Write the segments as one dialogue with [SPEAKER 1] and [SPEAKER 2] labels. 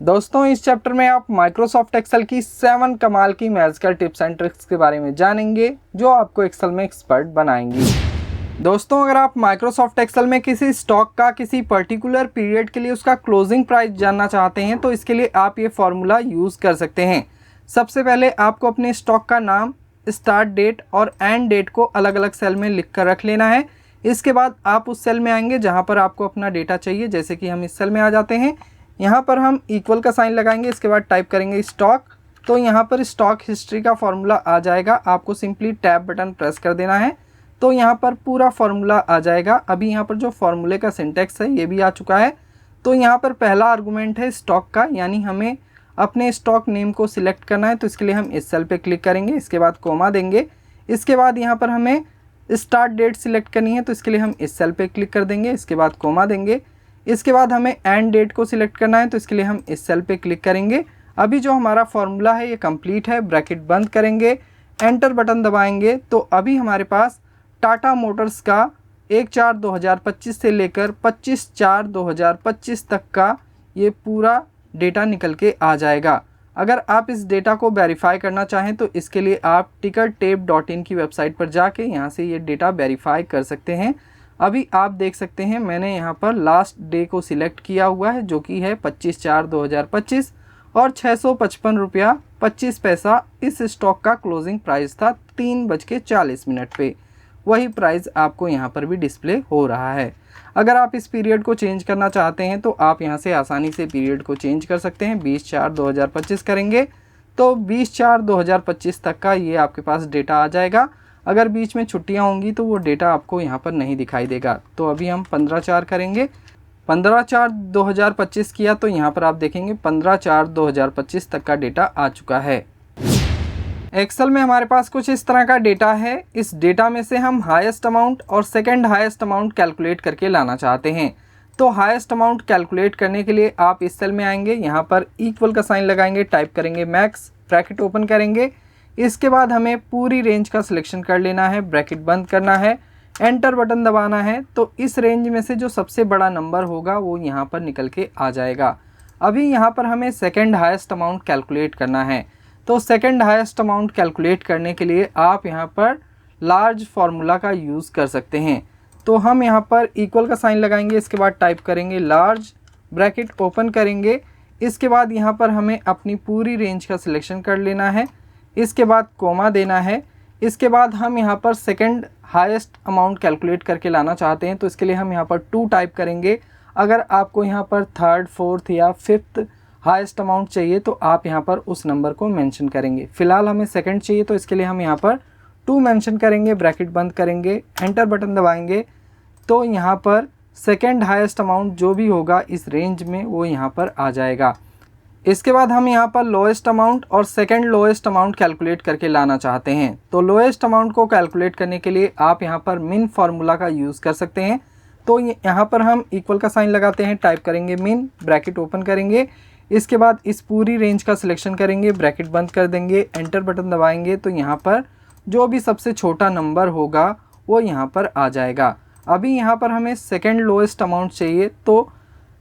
[SPEAKER 1] दोस्तों इस चैप्टर में आप माइक्रोसॉफ्ट एक्सेल की 7 कमाल की मैजिकल टिप्स एंड ट्रिक्स के बारे में जानेंगे जो आपको एक्सेल में एक्सपर्ट बनाएंगी। दोस्तों अगर आप माइक्रोसॉफ्ट एक्सेल में किसी स्टॉक का किसी पर्टिकुलर पीरियड के लिए उसका क्लोजिंग प्राइस जानना चाहते हैं तो इसके लिए आप ये फॉर्मूला यूज़ कर सकते हैं। सबसे पहले आपको अपने स्टॉक का नाम, स्टार्ट डेट और एंड डेट को अलग अलग सेल में लिख कर रख लेना है। इसके बाद आप उस सेल में आएंगे जहाँ पर आपको अपना डेटा चाहिए। जैसे कि हम इस सेल में आ जाते हैं, यहाँ पर हम इक्वल का साइन लगाएंगे, इसके बाद टाइप करेंगे स्टॉक। तो यहाँ पर स्टॉक हिस्ट्री का फॉर्मूला आ जाएगा, आपको सिंपली टैब बटन प्रेस कर देना है तो यहाँ पर पूरा फॉर्मूला आ जाएगा। अभी यहाँ पर जो फॉर्मूले का सिंटेक्स है ये भी आ चुका है। तो यहाँ पर पहला आर्गूमेंट है स्टॉक का, यानी हमें अपने स्टॉक नेम को सिलेक्ट करना है तो इसके लिए हम इस सेल पे क्लिक करेंगे, इसके बाद कोमा देंगे। इसके बाद यहाँ पर हमें स्टार्ट डेट सिलेक्ट करनी है तो इसके लिए हम इस सेल पे क्लिक कर देंगे, इसके बाद कोमा देंगे। इसके बाद हमें एंड डेट को सिलेक्ट करना है तो इसके लिए हम इस सेल पे क्लिक करेंगे। अभी जो हमारा फॉर्मूला है ये कंप्लीट है, ब्रैकेट बंद करेंगे, एंटर बटन दबाएंगे तो अभी हमारे पास टाटा मोटर्स का 1/4/2025 से लेकर 25/4/2025 तक का ये पूरा डेटा निकल के आ जाएगा। अगर आप इस डेटा को वेरीफाई करना चाहें तो इसके लिए आप tickertape.in की वेबसाइट पर जाके यहाँ से ये डेटा वेरीफाई कर सकते हैं। अभी आप देख सकते हैं मैंने यहाँ पर लास्ट डे को सिलेक्ट किया हुआ है जो कि है 25/4/2025 और 655 रुपया 25 पैसा इस स्टॉक का क्लोजिंग प्राइस था 3:40 पे। वही प्राइस आपको यहाँ पर भी डिस्प्ले हो रहा है। अगर आप इस पीरियड को चेंज करना चाहते हैं तो आप यहाँ से आसानी से पीरियड को चेंज कर सकते हैं। 20/4/2025 करेंगे तो 20/4/2025 तक का ये आपके पास डेटा आ जाएगा। अगर बीच में छुट्टियाँ होंगी तो वो डेटा आपको यहाँ पर नहीं दिखाई देगा। तो अभी हम 15/4 करेंगे, 15/4/2025 किया तो यहाँ पर आप देखेंगे 15/4/2025 तक का डेटा आ चुका है। एक्सेल में हमारे पास कुछ इस तरह का डेटा है। इस डेटा में से हम हाईएस्ट अमाउंट और सेकंड हाईएस्ट अमाउंट कैलकुलेट करके लाना चाहते हैं। तो हाईएस्ट अमाउंट कैलकुलेट करने के लिए आप इस सेल में आएंगे, यहाँ पर इक्वल का साइन लगाएंगे, टाइप करेंगे मैक्स, ब्रैकेट ओपन करेंगे। इसके बाद हमें पूरी रेंज का सिलेक्शन कर लेना है, ब्रैकेट बंद करना है, एंटर बटन दबाना है तो इस रेंज में से जो सबसे बड़ा नंबर होगा वो यहाँ पर निकल के आ जाएगा। अभी यहाँ पर हमें सेकंड हाईएस्ट अमाउंट कैलकुलेट करना है। तो सेकंड हाईएस्ट अमाउंट कैलकुलेट करने के लिए आप यहाँ पर लार्ज फार्मूला का यूज़ कर सकते हैं। तो हम यहाँ पर इक्वल का साइन लगाएंगे, इसके बाद टाइप करेंगे लार्ज, ब्रैकेट ओपन करेंगे। इसके बाद यहाँ पर हमें अपनी पूरी रेंज का सिलेक्शन कर लेना है, इसके बाद कोमा देना है। इसके बाद हम यहाँ पर सेकंड हाईएस्ट अमाउंट कैलकुलेट करके लाना चाहते हैं तो इसके लिए हम यहाँ पर 2 टाइप करेंगे। अगर आपको यहाँ पर थर्ड, फोर्थ या फिफ्थ हाईएस्ट अमाउंट चाहिए तो आप यहाँ पर उस नंबर को मेंशन करेंगे। फ़िलहाल हमें सेकंड चाहिए तो इसके लिए हम यहाँ पर 2 मेंशन करेंगे, ब्रैकेट बंद करेंगे, एंटर बटन दबाएंगे तो यहाँ पर सेकंड हाईएस्ट अमाउंट जो भी होगा इस रेंज में वो यहाँ पर आ जाएगा। इसके बाद हम यहाँ पर लोएस्ट अमाउंट और सेकंड लोएस्ट अमाउंट कैलकुलेट करके लाना चाहते हैं। तो लोएस्ट अमाउंट को कैलकुलेट करने के लिए आप यहाँ पर मिन फार्मूला का यूज़ कर सकते हैं। तो यहाँ पर हम इक्वल का साइन लगाते हैं, टाइप करेंगे मिन, ब्रैकेट ओपन करेंगे। इसके बाद इस पूरी रेंज का सिलेक्शन करेंगे, ब्रैकेट बंद कर देंगे, एंटर बटन दबाएंगे तो यहाँ पर जो भी सबसे छोटा नंबर होगा वो यहाँ पर आ जाएगा। अभी यहाँ पर हमें सेकंड लोएस्ट अमाउंट चाहिए तो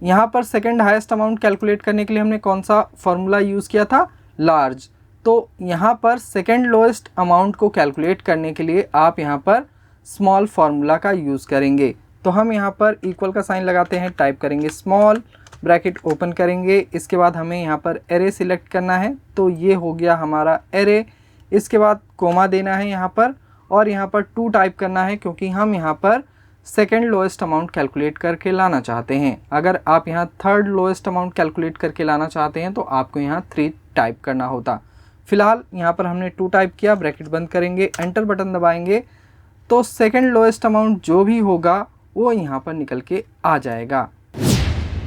[SPEAKER 1] यहाँ पर सेकंड हाईएस्ट अमाउंट कैलकुलेट करने के लिए हमने कौन सा फार्मूला यूज़ किया था, लार्ज। तो यहाँ पर सेकंड लोएस्ट अमाउंट को कैलकुलेट करने के लिए आप यहाँ पर स्मॉल फार्मूला का यूज़ करेंगे। तो हम यहाँ पर इक्वल का साइन लगाते हैं, टाइप करेंगे स्मॉल, ब्रैकेट ओपन करेंगे। इसके बाद हमें यहाँ पर एरे सिलेक्ट करना है तो ये हो गया हमारा एरे। इसके बाद कोमा देना है यहाँ पर और यहाँ पर 2 टाइप करना है क्योंकि हम यहाँ पर सेकंड लोएस्ट अमाउंट कैलकुलेट करके लाना चाहते हैं। अगर आप यहाँ थर्ड लोएस्ट अमाउंट कैलकुलेट करके लाना चाहते हैं तो आपको यहाँ 3 टाइप करना होता। फ़िलहाल यहाँ पर हमने 2 टाइप किया, ब्रैकेट बंद करेंगे, एंटर बटन दबाएंगे तो सेकंड लोएस्ट अमाउंट जो भी होगा वो यहाँ पर निकल के आ जाएगा।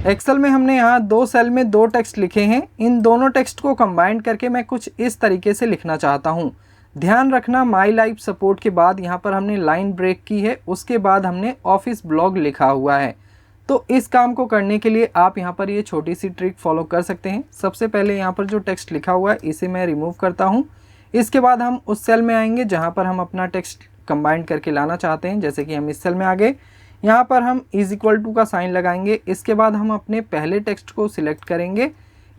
[SPEAKER 1] एक्सेल में हमने यहाँ 2 सेल में 2 टेक्स्ट लिखे हैं। इन दोनों टेक्स्ट को कंबाइन करके मैं कुछ इस तरीके से लिखना चाहता हूँ। ध्यान रखना माई लाइफ सपोर्ट के बाद यहाँ पर हमने लाइन ब्रेक की है, उसके बाद हमने ऑफिस ब्लॉग लिखा हुआ है। तो इस काम को करने के लिए आप यहाँ पर ये छोटी सी ट्रिक फॉलो कर सकते हैं। सबसे पहले यहाँ पर जो टेक्स्ट लिखा हुआ है इसे मैं रिमूव करता हूँ। इसके बाद हम उस सेल में आएंगे जहाँ पर हम अपना टेक्स्ट कंबाइन करके लाना चाहते हैं। जैसे कि हम इस सेल में आ गए, यहाँ पर हम == का साइन लगाएंगे। इसके बाद हम अपने पहले टेक्स्ट को सिलेक्ट करेंगे।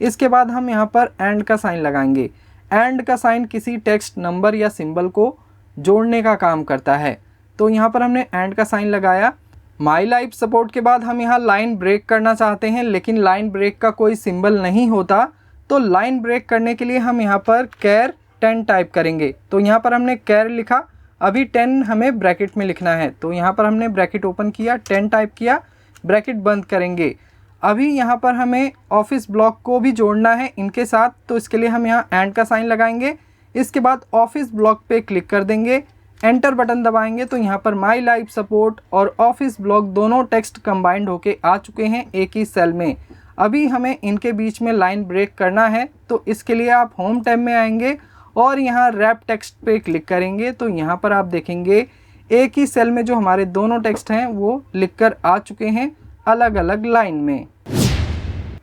[SPEAKER 1] इसके बाद हम यहाँ पर एंड का साइन लगाएंगे। एंड का साइन किसी टेक्स्ट, नंबर या सिंबल को जोड़ने का काम करता है। तो यहाँ पर हमने एंड का साइन लगाया। माई लाइफ सपोर्ट के बाद हम यहाँ लाइन ब्रेक करना चाहते हैं, लेकिन लाइन ब्रेक का कोई सिंबल नहीं होता। तो लाइन ब्रेक करने के लिए हम यहाँ पर कैर 10 टाइप करेंगे। तो यहाँ पर हमने कैर लिखा, अभी 10 हमें ब्रैकेट में लिखना है। तो यहाँ पर हमने ब्रैकेट ओपन किया, 10 टाइप किया, ब्रैकेट बंद करेंगे। अभी यहाँ पर हमें ऑफिस ब्लॉक को भी जोड़ना है इनके साथ, तो इसके लिए हम यहाँ एंड का साइन लगाएंगे। इसके बाद ऑफिस ब्लॉक पे क्लिक कर देंगे, एंटर बटन दबाएंगे। तो यहाँ पर माई लाइफ सपोर्ट और ऑफिस ब्लॉक दोनों टेक्स्ट कंबाइंड होके आ चुके हैं एक ही सेल में। अभी हमें इनके बीच में लाइन ब्रेक करना है, तो इसके लिए आप होम टैब में आएंगे और यहाँ रैप टेक्स्ट पे क्लिक करेंगे। तो यहाँ पर आप देखेंगे एक ही सेल में जो हमारे दोनों टेक्स्ट हैं वो लिख कर आ चुके हैं अलग अलग लाइन में।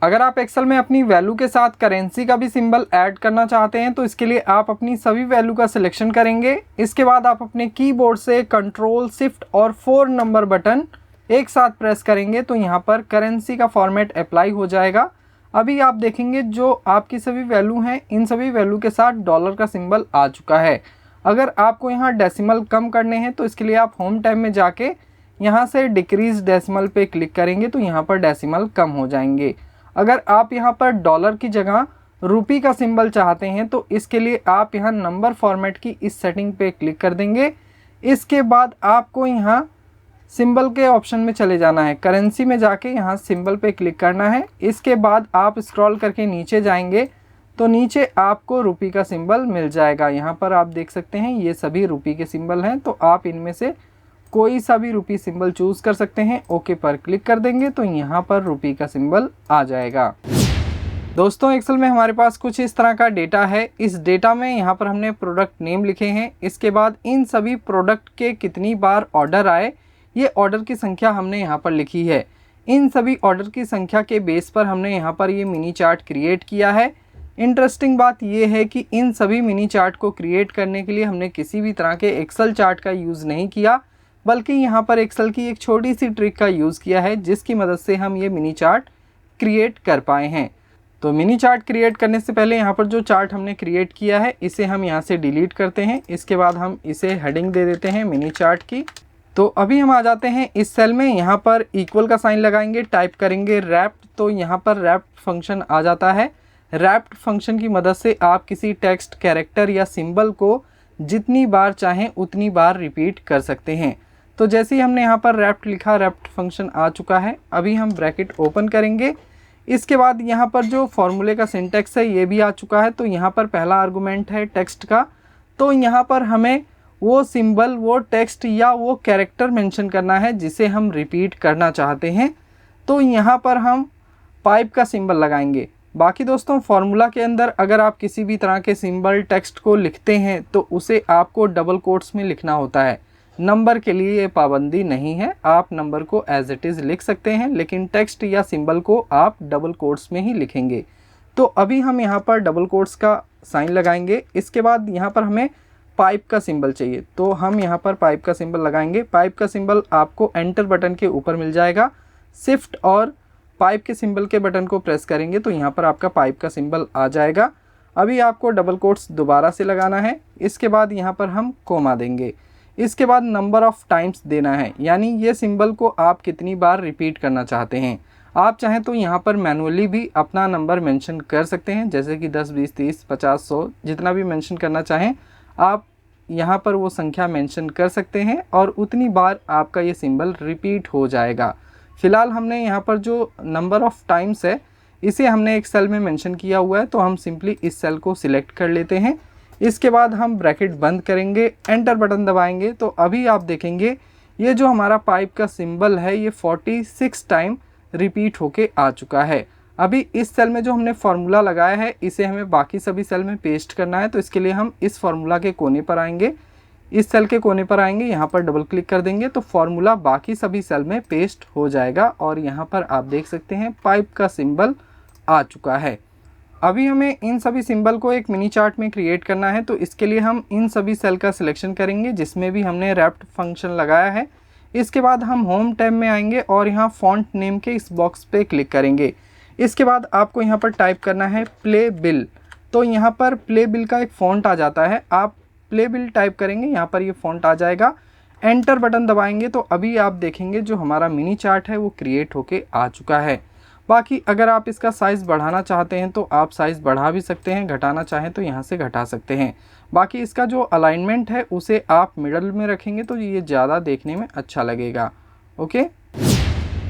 [SPEAKER 1] अगर आप एक्सेल में अपनी वैल्यू के साथ करेंसी का भी सिंबल ऐड करना चाहते हैं तो इसके लिए आप अपनी सभी वैल्यू का सिलेक्शन करेंगे। इसके बाद आप अपने कीबोर्ड से कंट्रोल शिफ्ट और 4 नंबर बटन एक साथ प्रेस करेंगे तो यहाँ पर करेंसी का फॉर्मेट अप्लाई हो जाएगा। अभी आप देखेंगे जो आपकी सभी वैल्यू हैं इन सभी वैल्यू के साथ डॉलर का सिंबल आ चुका है। अगर आपको यहाँ डेसिमल कम करने हैं तो इसके लिए आप होम टैब में जाके यहाँ से डिक्रीज डेसिमल पे क्लिक करेंगे तो यहाँ पर डेसिमल कम हो जाएंगे। अगर आप यहाँ पर डॉलर की जगह रुपी का सिंबल चाहते हैं तो इसके लिए आप यहाँ नंबर फॉर्मेट की इस सेटिंग पे क्लिक कर देंगे। इसके बाद आपको यहाँ सिंबल के ऑप्शन में चले जाना है, करेंसी में जाके यहाँ सिंबल पे क्लिक करना है। इसके बाद आप स्क्रॉल करके नीचे जाएंगे तो नीचे आपको रुपी का सिंबल मिल जाएगा। यहाँ पर आप देख सकते हैं ये सभी रुपी के सिंबल हैं, तो आप इनमें से कोई सा भी रुपी सिंबल चूज़ कर सकते हैं। ओके पर क्लिक कर देंगे तो यहाँ पर रुपी का सिंबल आ जाएगा। दोस्तों एक्सेल में हमारे पास कुछ इस तरह का डेटा है। इस डेटा में यहाँ पर हमने प्रोडक्ट नेम लिखे हैं। इसके बाद इन सभी प्रोडक्ट के कितनी बार ऑर्डर आए ये ऑर्डर की संख्या हमने यहाँ पर लिखी है। इन सभी ऑर्डर की संख्या के बेस पर हमने यहाँ पर ये मिनी चार्ट क्रिएट किया है। इंटरेस्टिंग बात ये है कि इन सभी मिनी चार्ट को क्रिएट करने के लिए हमने किसी भी तरह के एक्सेल चार्ट का यूज़ नहीं किया, बल्कि यहाँ पर एक्सेल की एक छोटी सी ट्रिक का यूज़ किया है जिसकी मदद से हम ये मिनी चार्ट क्रिएट कर पाए हैं। तो मिनी चार्ट क्रिएट करने से पहले यहाँ पर जो चार्ट हमने क्रिएट किया है इसे हम यहाँ से डिलीट करते हैं। इसके बाद हम इसे हेडिंग दे देते हैं मिनी चार्ट की। तो अभी हम आ जाते हैं इस सेल में, यहाँ पर इक्वल का साइन लगाएंगे, टाइप करेंगे रैप्ड। तो यहाँ पर रैप्ड फंक्शन आ जाता है। रैप्ड फंक्शन की मदद से आप किसी टेक्स्ट, कैरेक्टर या सिंबल को जितनी बार चाहें उतनी बार रिपीट कर सकते हैं। तो जैसे ही हमने यहाँ पर रैप्ड लिखा, रैप्ड फंक्शन आ चुका है। अभी हम ब्रैकेट ओपन करेंगे। इसके बाद यहाँ पर जो फॉर्मूले का सिंटेक्स है ये भी आ चुका है। तो यहाँ पर पहला आर्गुमेंट है टेक्स्ट का, तो यहाँ पर हमें वो सिंबल, वो टेक्स्ट या वो कैरेक्टर मेंशन करना है जिसे हम रिपीट करना चाहते हैं। तो यहाँ पर हम पाइप का सिंबल लगाएंगे। बाकी दोस्तों फार्मूला के अंदर अगर आप किसी भी तरह के सिंबल, टेक्स्ट को लिखते हैं तो उसे आपको डबल कोट्स में लिखना होता है। नंबर के लिए ये पाबंदी नहीं है, आप नंबर को एज इट इज़ लिख सकते हैं, लेकिन टेक्स्ट या सिंबल को आप डबल कोट्स में ही लिखेंगे। तो अभी हम यहाँ पर डबल कोट्स का साइन लगाएंगे। इसके बाद यहाँ पर हमें पाइप का सिंबल चाहिए, तो हम यहाँ पर पाइप का सिंबल लगाएंगे। पाइप का सिंबल आपको एंटर बटन के ऊपर मिल जाएगा। शिफ्ट और पाइप के सिंबल के बटन को प्रेस करेंगे तो यहाँ पर आपका पाइप का सिंबल आ जाएगा। अभी आपको डबल कोट्स दोबारा से लगाना है। इसके बाद यहाँ पर हम कोमा देंगे। इसके बाद नंबर ऑफ़ टाइम्स देना है, यानी ये सिंबल को आप कितनी बार रिपीट करना चाहते हैं। आप चाहें तो यहाँ पर मैनुअली भी अपना नंबर मेंशन कर सकते हैं, जैसे कि 10, 20, 30, 50, 100 जितना भी मेंशन करना चाहें आप यहाँ पर वो संख्या मेंशन कर सकते हैं और उतनी बार आपका ये सिंबल रिपीट हो जाएगा। फ़िलहाल हमने यहाँ पर जो नंबर ऑफ़ टाइम्स है इसे हमने एक सेल में मेंशन किया हुआ है, तो हम सिंपली इस सेल को सिलेक्ट कर लेते हैं। इसके बाद हम ब्रैकेट बंद करेंगे, एंटर बटन दबाएंगे तो अभी आप देखेंगे ये जो हमारा पाइप का सिंबल है ये 46 टाइम रिपीट होके आ चुका है। अभी इस सेल में जो हमने फार्मूला लगाया है इसे हमें बाकी सभी सेल में पेस्ट करना है, तो इसके लिए हम इस फार्मूला के कोने पर आएंगे, इस सेल के कोने पर आएंगे, यहाँ पर डबल क्लिक कर देंगे तो फार्मूला बाकी सभी सेल में पेस्ट हो जाएगा और यहाँ पर आप देख सकते हैं पाइप का सिंबल आ चुका है। अभी हमें इन सभी सिंबल को एक मिनी चार्ट में क्रिएट करना है, तो इसके लिए हम इन सभी सेल का सिलेक्शन करेंगे जिसमें भी हमने रैप्ड फंक्शन लगाया है। इसके बाद हम होम टैब में आएंगे और यहाँ फॉन्ट नेम के इस बॉक्स पे क्लिक करेंगे। इसके बाद आपको यहाँ पर टाइप करना है प्ले बिल। तो यहाँ पर प्ले बिल का एक फ़ॉन्ट आ जाता है, आप प्ले बिल टाइप करेंगे, यहाँ पर ये फ़ॉन्ट आ जाएगा। एंटर बटन दबाएंगे तो अभी आप देखेंगे जो हमारा मिनी चार्ट है वो क्रिएट होके आ चुका है। बाकी अगर आप इसका साइज़ बढ़ाना चाहते हैं तो आप साइज़ बढ़ा भी सकते हैं, घटाना चाहें तो यहाँ से घटा सकते हैं। बाकी इसका जो अलाइनमेंट है उसे आप मिडल में रखेंगे तो ये ज़्यादा देखने में अच्छा लगेगा। ओके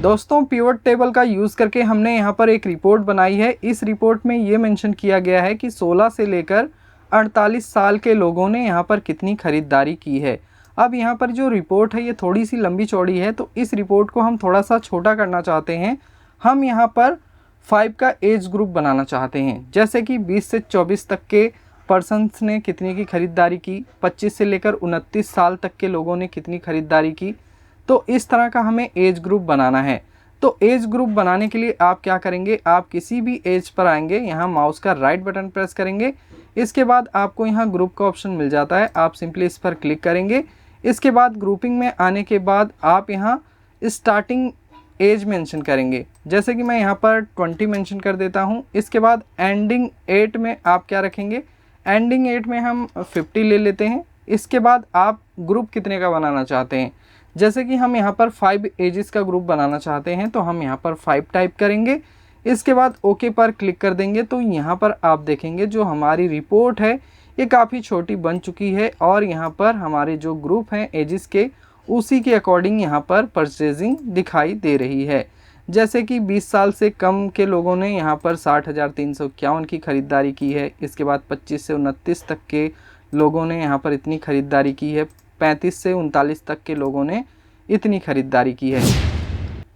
[SPEAKER 1] दोस्तों, पिवट टेबल का यूज़ करके हमने यहाँ पर एक रिपोर्ट बनाई है। इस रिपोर्ट में ये मेंशन किया गया है कि 16 से लेकर 48 साल के लोगों ने यहाँ पर कितनी ख़रीदारी की है। अब यहाँ पर जो रिपोर्ट है ये थोड़ी सी लंबी चौड़ी है, तो इस रिपोर्ट को हम थोड़ा सा छोटा करना चाहते हैं। हम यहाँ पर 5 का एज ग्रुप बनाना चाहते हैं, जैसे कि 20 से 24 तक के पर्सन्स ने कितनी की ख़रीदारी की, 25 से लेकर 29 साल तक के लोगों ने कितनी ख़रीदारी की। तो इस तरह का हमें एज ग्रुप बनाना है। तो एज ग्रुप बनाने के लिए आप क्या करेंगे, आप किसी भी एज पर आएंगे, यहाँ माउस का राइट बटन प्रेस करेंगे। इसके बाद आपको यहाँ ग्रुप का ऑप्शन मिल जाता है, आप सिंपली इस पर क्लिक करेंगे। इसके बाद ग्रुपिंग में आने के बाद आप यहाँ स्टार्टिंग एज मेंशन करेंगे, जैसे कि मैं यहाँ पर 20 मेंशन कर देता हूँ। इसके बाद एंडिंग 8 में आप क्या रखेंगे, एंडिंग 8 में हम 50 ले लेते हैं। इसके बाद आप ग्रुप कितने का बनाना चाहते हैं, जैसे कि हम यहाँ पर 5 एजेस का ग्रुप बनाना चाहते हैं तो हम यहाँ पर 5 टाइप करेंगे। इसके बाद ओके पर क्लिक कर देंगे तो यहाँ पर आप देखेंगे जो हमारी रिपोर्ट है ये काफ़ी छोटी बन चुकी है और यहाँ पर हमारे जो ग्रुप हैं एजेस के उसी के अकॉर्डिंग यहाँ पर परचेजिंग दिखाई दे रही है। जैसे कि 20 साल से कम के लोगों ने यहाँ पर 60,351 की ख़रीदारी की है। इसके बाद 25 से 29 तक के लोगों ने यहाँ पर इतनी ख़रीदारी की है। 35 से 39 तक के लोगों ने इतनी ख़रीदारी की है।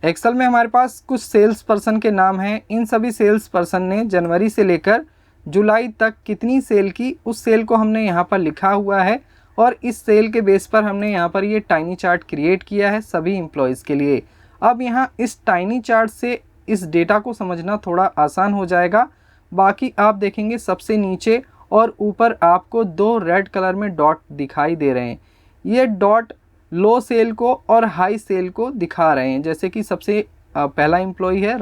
[SPEAKER 1] एक्सेल में हमारे पास कुछ सेल्स पर्सन के नाम हैं। इन सभी सेल्स पर्सन ने जनवरी से लेकर जुलाई तक कितनी सेल की, उस सेल को हमने यहाँ पर लिखा हुआ है और इस सेल के बेस पर हमने यहाँ पर ये टाइनी चार्ट क्रिएट किया है सभी एम्प्लॉयज़ के लिए। अब यहाँ इस टाइनी चार्ट से इस डेटा को समझना थोड़ा आसान हो जाएगा। बाकी आप देखेंगे सबसे नीचे और ऊपर आपको 2 रेड कलर में डॉट दिखाई दे रहे हैं। ये डॉट लो सेल को और हाई सेल को दिखा रहे हैं। जैसे कि सबसे पहला एम्प्लॉय है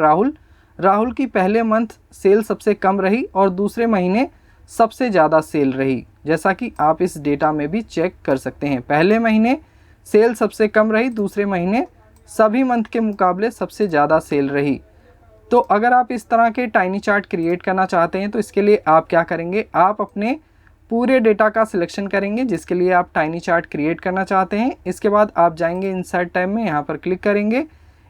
[SPEAKER 1] राहुल की पहले मंथ सेल सबसे कम रही और दूसरे महीने सबसे ज़्यादा सेल रही, जैसा कि आप इस डेटा में भी चेक कर सकते हैं। पहले महीने सेल सबसे कम रही, दूसरे महीने सभी मंथ के मुकाबले सबसे ज़्यादा सेल रही। तो अगर आप इस तरह के टाइनी चार्ट क्रिएट करना चाहते हैं तो इसके लिए आप क्या करेंगे, आप अपने पूरे डेटा का सिलेक्शन करेंगे जिसके लिए आप टाइनी चार्ट क्रिएट करना चाहते हैं। इसके बाद आप जाएंगे इंसर्ट टैब में, यहाँ पर क्लिक करेंगे।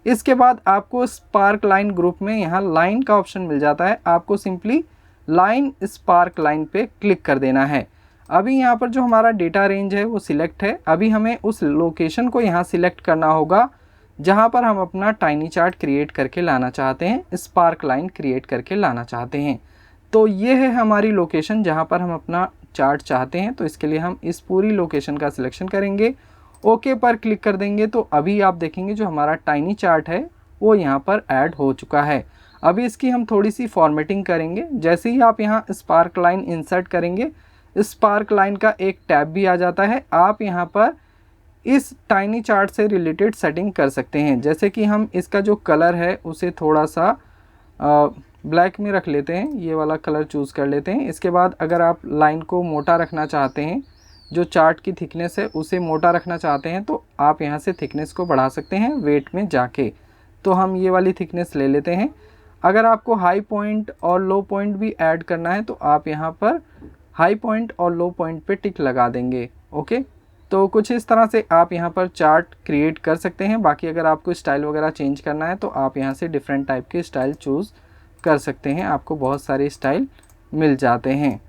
[SPEAKER 1] इसके बाद आपको स्पार्क लाइन ग्रुप में यहाँ लाइन का ऑप्शन मिल जाता है, आपको सिंपली लाइन स्पार्क लाइन पे क्लिक कर देना है। अभी यहाँ पर जो हमारा डेटा रेंज है वो सिलेक्ट है। अभी हमें उस लोकेशन को यहाँ सिलेक्ट करना होगा जहाँ पर हम अपना टाइनी चार्ट क्रिएट करके लाना चाहते हैं, स्पार्क लाइन क्रिएट करके लाना चाहते हैं। तो ये है हमारी लोकेशन जहाँ पर हम अपना चार्ट चाहते हैं। तो इसके लिए हम इस पूरी लोकेशन का सिलेक्शन करेंगे, ओके पर क्लिक कर देंगे। तो अभी आप देखेंगे जो हमारा टाइनी चार्ट है वो यहाँ पर ऐड हो चुका है। अभी इसकी हम थोड़ी सी फॉर्मेटिंग करेंगे। जैसे ही आप यहाँ स्पार्क लाइन इंसर्ट करेंगे, स्पार्क लाइन का एक टैब भी आ जाता है। आप यहाँ पर इस टाइनी चार्ट से रिलेटेड सेटिंग कर सकते हैं। जैसे कि हम इसका जो कलर है उसे थोड़ा सा ब्लैक में रख लेते हैं, ये वाला कलर चूज़ कर लेते हैं। इसके बाद अगर आप लाइन को मोटा रखना चाहते हैं, जो चार्ट की थिकनेस है उसे मोटा रखना चाहते हैं, तो आप यहाँ से थिकनेस को बढ़ा सकते हैं वेट में जाके। तो हम ये वाली थिकनेस ले लेते हैं। अगर आपको हाई पॉइंट और लो पॉइंट भी ऐड करना है तो आप यहाँ पर हाई पॉइंट और लो पॉइंट पे टिक लगा देंगे। ओके, तो कुछ इस तरह से आप यहाँ पर चार्ट क्रिएट कर सकते हैं। बाकी अगर आपको स्टाइल वगैरह चेंज करना है तो आप यहाँ से डिफरेंट टाइप के स्टाइल चूज़ कर सकते हैं, आपको बहुत सारे स्टाइल मिल जाते हैं।